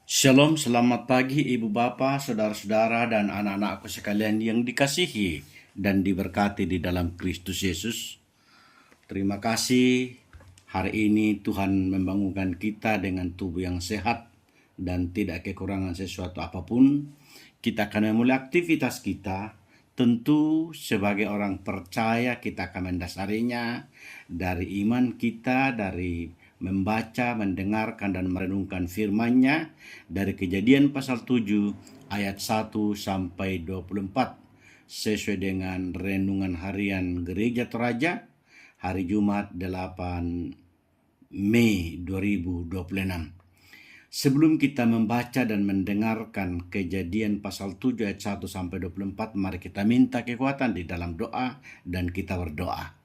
Shalom, selamat pagi Ibu Bapak, Saudara-saudara dan anak-anakku sekalian yang dikasihi dan diberkati di dalam Kristus Yesus. Terima kasih hari ini Tuhan membangunkan kita dengan tubuh yang sehat dan tidak kekurangan sesuatu apapun. Kita akan memulai aktivitas kita. Tentu sebagai orang percaya kita akan mendasarinya dari iman kita, dari membaca, mendengarkan dan merenungkan firman-Nya dari Kejadian pasal 7 ayat 1 sampai 24 sesuai dengan renungan harian Gereja Toraja hari Jumat 8 Mei 2026. Sebelum kita membaca dan mendengarkan Kejadian pasal 7 ayat 1 sampai 24, mari kita minta kekuatan di dalam doa dan kita berdoa.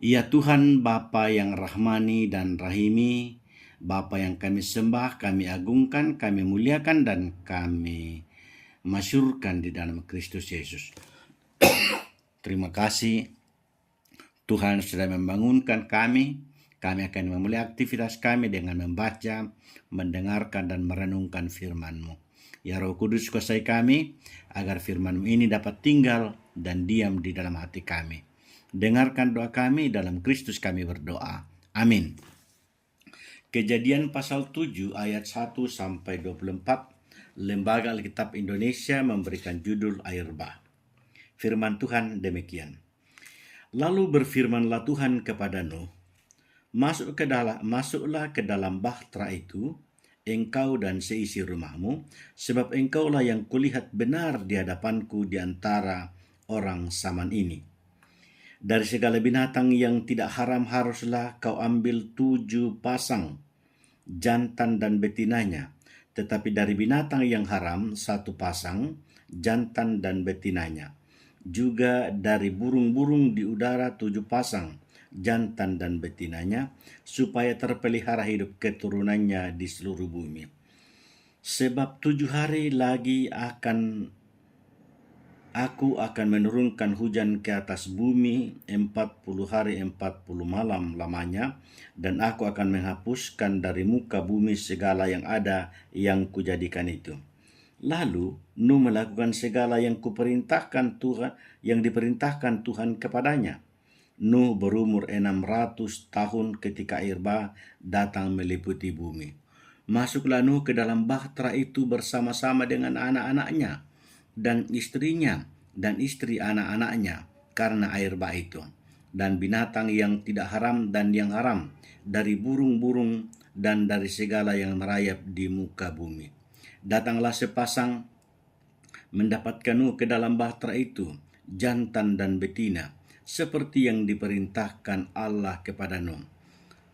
Ya Tuhan Bapa yang rahmani dan rahimi, Bapa yang kami sembah, kami agungkan, kami muliakan dan kami masyurkan di dalam Kristus Yesus. Terima kasih Tuhan sudah membangunkan kami. Kami akan memulai aktivitas kami dengan membaca, mendengarkan dan merenungkan firman-Mu. Ya Roh Kudus, kuasai kami agar firman-Mu ini dapat tinggal dan diam di dalam hati kami. Dengarkan doa kami, dalam Kristus kami berdoa. Amin. Kejadian pasal 7 ayat 1 sampai 24, Lembaga Alkitab Indonesia memberikan judul air bah. Firman Tuhan demikian. Lalu berfirmanlah Tuhan kepada Nuh, masuklah ke dalam bahtera itu, engkau dan seisi rumahmu, sebab engkaulah yang kulihat benar di hadapanku di antara orang zaman ini. Dari segala binatang yang tidak haram haruslah kau ambil 7 pasang, jantan dan betinanya. Tetapi dari binatang yang haram 1 pasang, jantan dan betinanya. Juga dari burung-burung di udara 7 pasang, jantan dan betinanya, supaya terpelihara hidup keturunannya di seluruh bumi. Sebab 7 hari lagi Aku akan menurunkan hujan ke atas bumi 40 hari 40 malam lamanya, dan aku akan menghapuskan dari muka bumi segala yang ada yang kujadikan itu. Lalu Nuh melakukan segala yang diperintahkan Tuhan kepadanya. Nuh berumur 600 tahun ketika air bah datang meliputi bumi. Masuklah Nuh ke dalam bahtera itu bersama-sama dengan anak-anaknya dan istrinya dan istri anak-anaknya karena air bah itu, dan binatang yang tidak haram dan yang haram, dari burung-burung dan dari segala yang merayap di muka bumi. Datanglah sepasang mendapatkan Nuh ke dalam bahtera itu, jantan dan betina, seperti yang diperintahkan Allah kepada Nuh.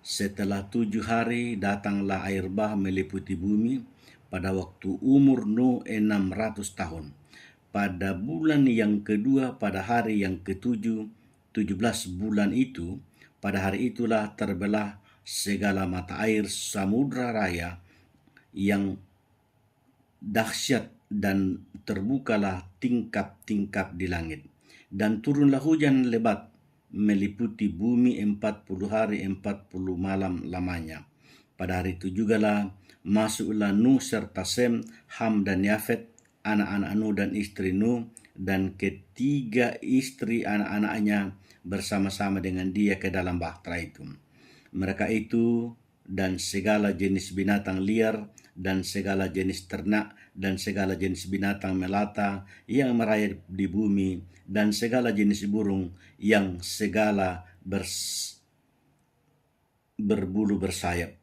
Setelah 7 hari datanglah air bah meliputi bumi pada waktu umur Nuh 600 tahun. Pada bulan yang kedua, pada hari yang ketujuh, 17 bulan itu, pada hari itulah terbelah segala mata air samudra raya yang dahsyat, dan terbukalah tingkap-tingkap di langit. Dan turunlah hujan lebat meliputi bumi 40 hari 40 malam lamanya. Pada hari itu jugalah masuklah Nuh serta Sem, Ham dan Yafet, anak-anak Nuh dan istri Nuh, dan ketiga istri anak-anaknya bersama-sama dengan dia ke dalam bahtera itu. Mereka itu dan segala jenis binatang liar dan segala jenis ternak dan segala jenis binatang melata yang merayap di bumi dan segala jenis burung yang segala berbulu bersayap.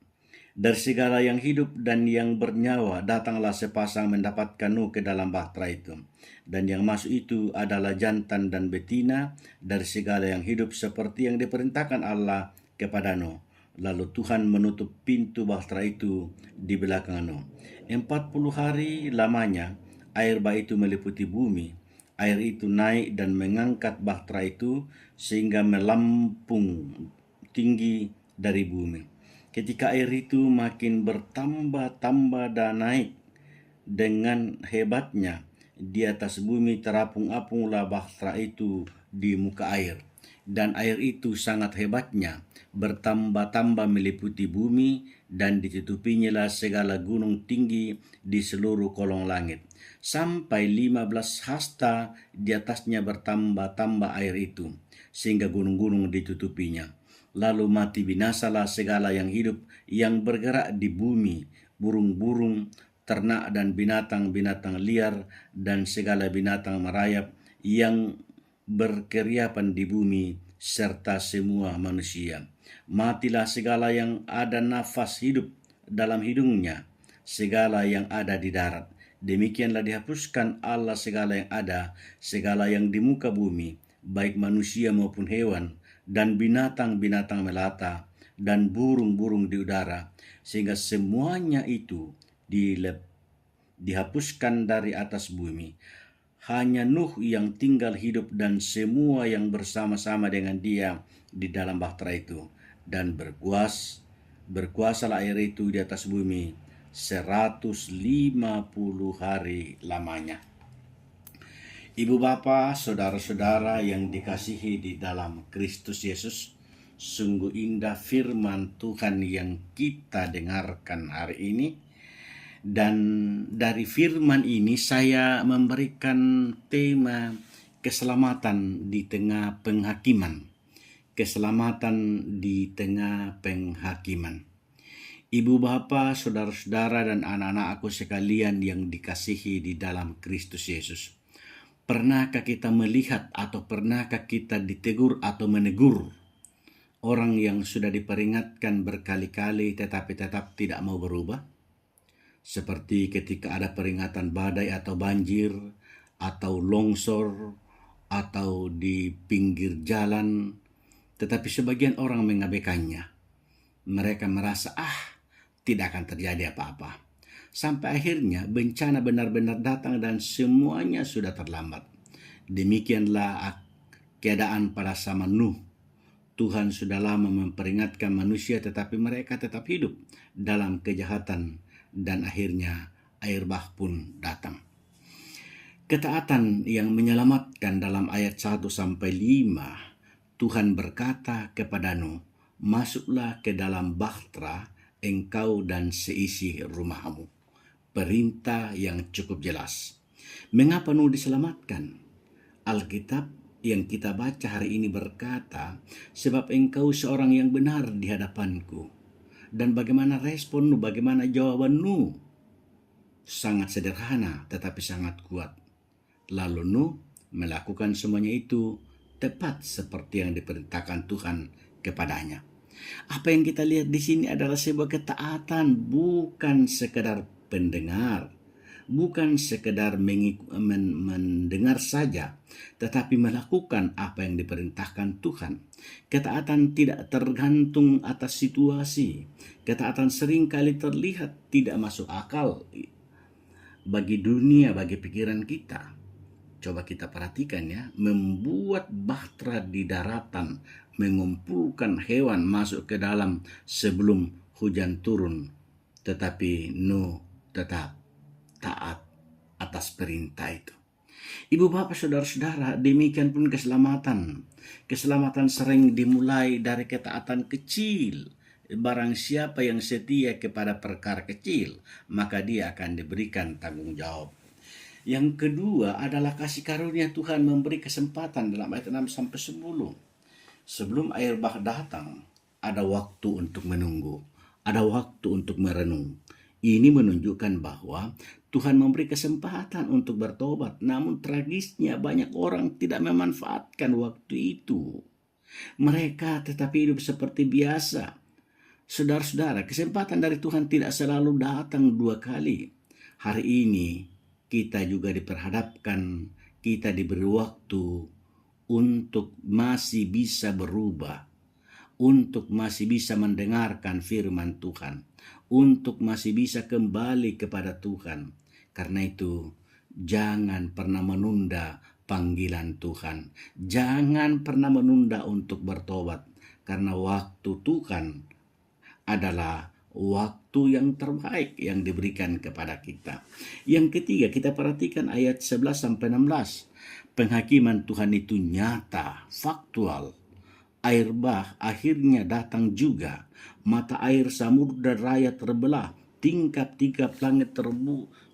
Dari segala yang hidup dan yang bernyawa datanglah sepasang mendapatkan Nuh ke dalam bahtera itu. Dan yang masuk itu adalah jantan dan betina dari segala yang hidup seperti yang diperintahkan Allah kepada Nuh. Lalu Tuhan menutup pintu bahtera itu di belakang Nuh. 40 hari lamanya air bah itu meliputi bumi. Air itu naik dan mengangkat bahtera itu sehingga melampung tinggi dari bumi. Ketika air itu makin bertambah-tambah dan naik dengan hebatnya, di atas bumi terapung-apunglah bahtera itu di muka air. Dan air itu sangat hebatnya, bertambah-tambah meliputi bumi, dan ditutupinya lah segala gunung tinggi di seluruh kolong langit. Sampai 15 hasta di atasnya bertambah-tambah air itu, sehingga gunung-gunung ditutupinya. Lalu mati binasalah segala yang hidup yang bergerak di bumi, burung-burung, ternak dan binatang-binatang liar, dan segala binatang merayap yang berkeriapan di bumi, serta semua manusia. Matilah segala yang ada nafas hidup dalam hidungnya, segala yang ada di darat. Demikianlah dihapuskan Allah segala yang ada, segala yang di muka bumi, baik manusia maupun hewan, dan binatang-binatang melata, dan burung-burung di udara, sehingga semuanya itu dihapuskan dari atas bumi. Hanya Nuh yang tinggal hidup dan semua yang bersama-sama dengan dia di dalam bahtera itu, dan berkuasalah air itu di atas bumi 150 hari lamanya. Ibu bapa, saudara-saudara yang dikasihi di dalam Kristus Yesus, sungguh indah firman Tuhan yang kita dengarkan hari ini. Dan dari firman ini saya memberikan tema keselamatan di tengah penghakiman. Keselamatan di tengah penghakiman. Ibu bapa, saudara-saudara dan anak-anak aku sekalian yang dikasihi di dalam Kristus Yesus. Pernahkah kita melihat atau pernahkah kita ditegur atau menegur orang yang sudah diperingatkan berkali-kali tetapi tetap tidak mau berubah? Seperti ketika ada peringatan badai atau banjir, atau longsor, atau di pinggir jalan, tetapi sebagian orang mengabaikannya. Mereka merasa, tidak akan terjadi apa-apa. Sampai akhirnya bencana benar-benar datang dan semuanya sudah terlambat. Demikianlah keadaan pada zaman Nuh. Tuhan sudah lama memperingatkan manusia tetapi mereka tetap hidup dalam kejahatan. Dan akhirnya air bah pun datang. Ketaatan yang menyelamatkan dalam ayat 1-5, Tuhan berkata kepada Nuh, masuklah ke dalam bahtera engkau dan seisi rumahmu. Perintah yang cukup jelas. Mengapa Nuh diselamatkan? Alkitab yang kita baca hari ini berkata, sebab engkau seorang yang benar di hadapanku. Dan bagaimana respon Nuh, bagaimana jawaban Nuh? Sangat sederhana tetapi sangat kuat. Lalu Nuh melakukan semuanya itu tepat seperti yang diperintahkan Tuhan kepadanya. Apa yang kita lihat di sini adalah sebuah ketaatan, bukan sekedar pendengar, bukan sekedar mendengar saja, tetapi melakukan apa yang diperintahkan Tuhan. Ketaatan tidak tergantung atas situasi. Ketaatan seringkali terlihat tidak masuk akal bagi dunia, bagi pikiran kita. Coba kita perhatikan ya, membuat bahtera di daratan, mengumpulkan hewan masuk ke dalam sebelum hujan turun. Tetapi Nuh tetap taat atas perintah itu. Ibu bapak saudara-saudara, demikian pun keselamatan. Keselamatan sering dimulai dari ketaatan kecil. Barang siapa yang setia kepada perkara kecil, maka dia akan diberikan tanggung jawab. Yang kedua adalah kasih karunia Tuhan memberi kesempatan dalam ayat 6-10. Sebelum air bah datang, ada waktu untuk menunggu, ada waktu untuk merenung. Ini menunjukkan bahwa Tuhan memberi kesempatan untuk bertobat, namun tragisnya banyak orang tidak memanfaatkan waktu itu. Mereka tetapi hidup seperti biasa. Saudara-saudara, kesempatan dari Tuhan tidak selalu datang 2 kali. Hari ini kita juga diperhadapkan, kita diberi waktu untuk masih bisa berubah, untuk masih bisa mendengarkan firman Tuhan, untuk masih bisa kembali kepada Tuhan. Karena itu, jangan pernah menunda panggilan Tuhan. Jangan pernah menunda untuk bertobat, karena waktu Tuhan adalah waktu yang terbaik yang diberikan kepada kita. Yang ketiga, kita perhatikan ayat 11-16. Penghakiman Tuhan itu nyata, faktual. air bah akhirnya datang juga. Mata air samudra raya terbelah, tingkap-tingkap langit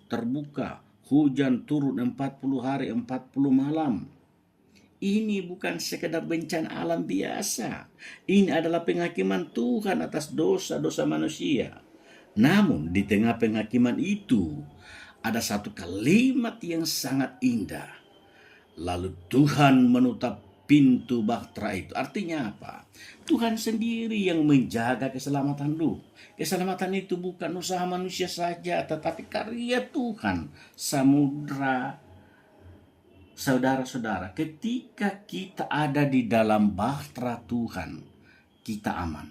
terbuka, hujan turun 40 hari 40 malam. Ini bukan sekedar bencana alam biasa. Ini adalah penghakiman Tuhan atas dosa-dosa manusia. Namun di tengah penghakiman itu ada satu kalimat yang sangat indah. Lalu Tuhan menutup pintu bahtera itu. Artinya apa? Tuhan sendiri yang menjaga keselamatan lu. Keselamatan itu bukan usaha manusia saja, tetapi karya Tuhan. Samudra, saudara-saudara, ketika kita ada di dalam bahtera Tuhan, kita aman.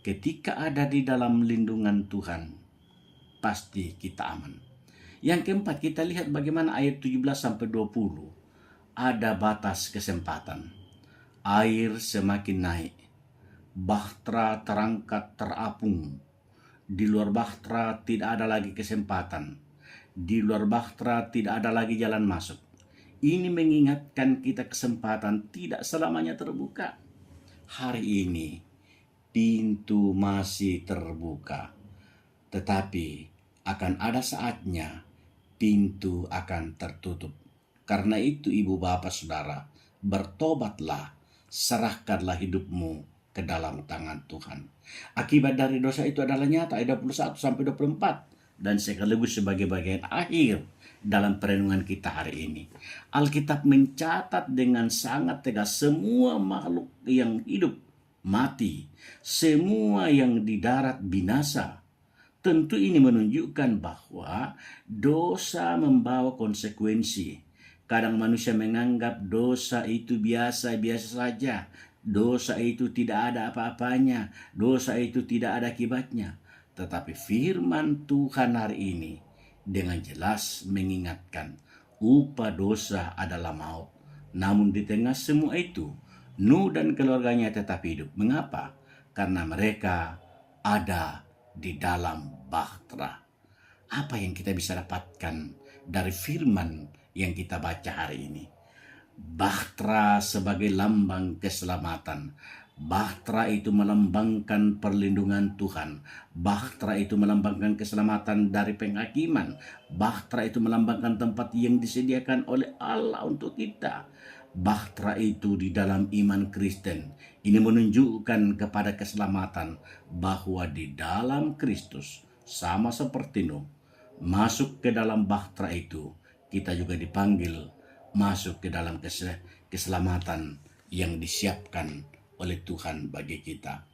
Ketika ada di dalam lindungan Tuhan, pasti kita aman. Yang keempat, kita lihat bagaimana ayat 17-20. Ada batas kesempatan. Air semakin naik. Bahtera terangkat terapung. Di luar bahtera tidak ada lagi kesempatan. Di luar bahtera tidak ada lagi jalan masuk. Ini mengingatkan kita kesempatan tidak selamanya terbuka. Hari ini pintu masih terbuka. Tetapi akan ada saatnya pintu akan tertutup. Karena itu ibu bapak saudara, bertobatlah, serahkanlah hidupmu ke dalam tangan Tuhan. Akibat dari dosa itu adalah nyata, ayat 21-24. Dan sekaligus sebagai bagian akhir dalam perenungan kita hari ini. Alkitab mencatat dengan sangat tegas semua makhluk yang hidup mati, semua yang di darat binasa. Tentu ini menunjukkan bahwa dosa membawa konsekuensi. Kadang manusia menganggap dosa itu biasa-biasa saja. Dosa itu tidak ada apa-apanya. Dosa itu tidak ada akibatnya. Tetapi firman Tuhan hari ini dengan jelas mengingatkan upah dosa adalah maut. Namun di tengah semua itu, Nuh dan keluarganya tetap hidup. Mengapa? Karena mereka ada di dalam bahtera. Apa yang kita bisa dapatkan dari firman yang kita baca hari ini? Bahtera sebagai lambang keselamatan. Bahtera itu melambangkan perlindungan Tuhan. Bahtera itu melambangkan keselamatan dari penghakiman. Bahtera itu melambangkan tempat yang disediakan oleh Allah untuk kita. Bahtera itu di dalam iman Kristen. Ini menunjukkan kepada keselamatan bahwa di dalam Kristus, sama seperti Nuh, masuk ke dalam bahtera itu, kita juga dipanggil masuk ke dalam keselamatan yang disiapkan oleh Tuhan bagi kita.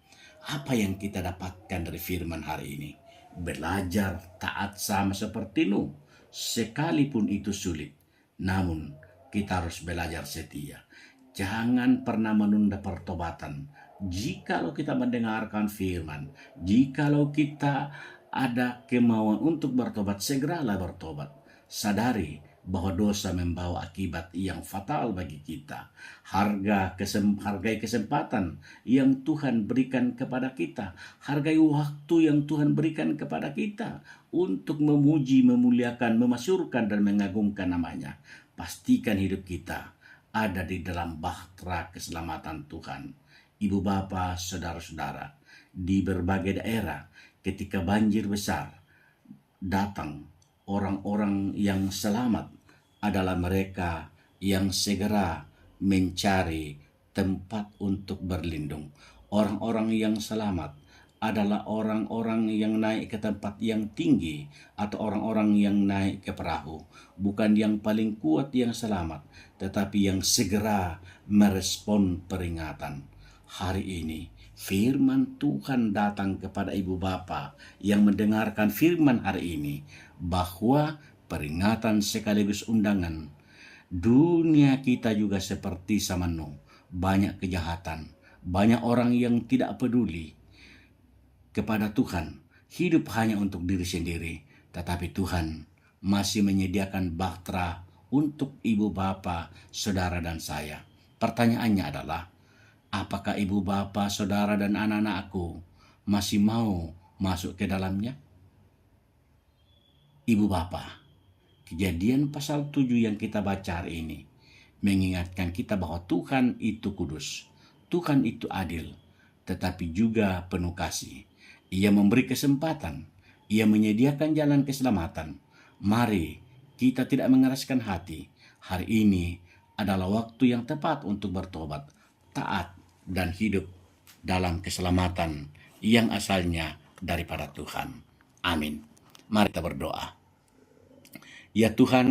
Apa yang kita dapatkan dari firman hari ini? Belajar taat sama seperti Nuh, sekalipun itu sulit. Namun kita harus belajar setia. Jangan pernah menunda pertobatan. Jikalau kita mendengarkan firman, jikalau kita ada kemauan untuk bertobat, segeralah bertobat. Sadari bahwa dosa membawa akibat yang fatal bagi kita. Hargai kesempatan yang Tuhan berikan kepada kita. Hargai waktu yang Tuhan berikan kepada kita untuk memuji, memuliakan, memasyurkan, dan mengagungkan namanya. Pastikan hidup kita ada di dalam bahtera keselamatan Tuhan. Ibu bapa, saudara-saudara, di berbagai daerah ketika banjir besar datang, orang-orang yang selamat adalah mereka yang segera mencari tempat untuk berlindung. Orang-orang yang selamat adalah orang-orang yang naik ke tempat yang tinggi atau orang-orang yang naik ke perahu. Bukan yang paling kuat yang selamat, tetapi yang segera merespon peringatan. Hari ini firman Tuhan datang kepada ibu bapa yang mendengarkan firman hari ini, bahwa peringatan sekaligus undangan. Dunia kita juga seperti zaman Nuh, banyak kejahatan, banyak orang yang tidak peduli kepada Tuhan, hidup hanya untuk diri sendiri. Tetapi Tuhan masih menyediakan bahtera untuk ibu bapa, saudara dan saya. Pertanyaannya adalah, apakah ibu bapa, saudara dan anak-anakku masih mau masuk ke dalamnya? Ibu bapa, Kejadian pasal 7 yang kita baca hari ini mengingatkan kita bahwa Tuhan itu kudus. Tuhan itu adil, tetapi juga penuh kasih. Ia memberi kesempatan, ia menyediakan jalan keselamatan. Mari kita tidak mengeraskan hati. Hari ini adalah waktu yang tepat untuk bertobat, taat, dan hidup dalam keselamatan yang asalnya daripada Tuhan. Amin. Mari kita berdoa. Ya Tuhan,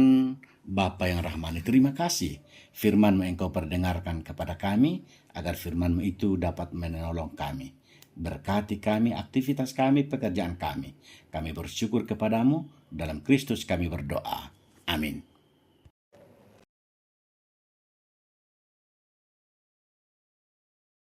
Bapa yang rahmani, terima kasih firman-Mu Engkau perdengarkan kepada kami, agar firman-Mu itu dapat menolong kami. Berkati kami, aktivitas kami, pekerjaan kami. Kami bersyukur kepadamu, dalam Kristus kami berdoa. Amin.